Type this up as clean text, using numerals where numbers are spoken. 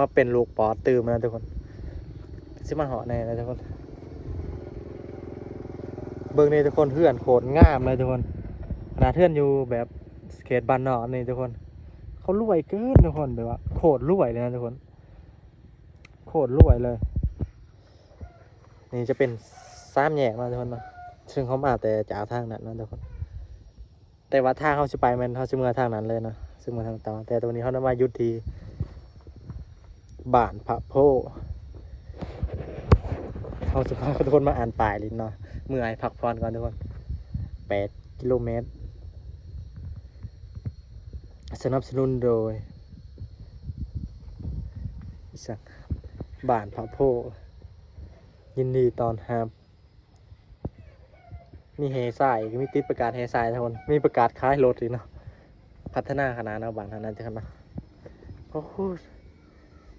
ว่าเป็นลูกปอตื่นมาทุกคนซิมาเหาะแน่เลยทุกคนเบิ่งนี่ทุกคนเพื่อนโคตรงามเลยทุกคนขนาดเพื่อนอยู่แบบเขตบ้านนอกนี่ทุกคนเขารวยเกินทุกคนแบบว่าโคตรรวยเลยนะทุกคนโคตรรวยเลยนี่จะเป็น3 แยกนะทุกคนนะซึ่งเขามาแต่จากทางนั้นนะทุกคนแต่ว่าทางเขาจะไปมันเขาจะเมื่อทางนั้นเลยนะซึ่งมาทางต่อแต่ตัวนี้เขาได้มายุดที่บ้านพระโพเขาจะพาทุกคนมาอ่านป้ายลินเนาะเมื่อไอ้พักผ่อนก่อนทุกคน8 กิโลเมตรสนับสนุนโดยสักบ้านพระโพยินดีตอนรับมีเฮทรายมีติดประกาศเฮทรายทุกคนมีประกาศขายรถอีกเนาะพัฒนาขนาดนะบ้านนั้นจะขนาดโอ้โห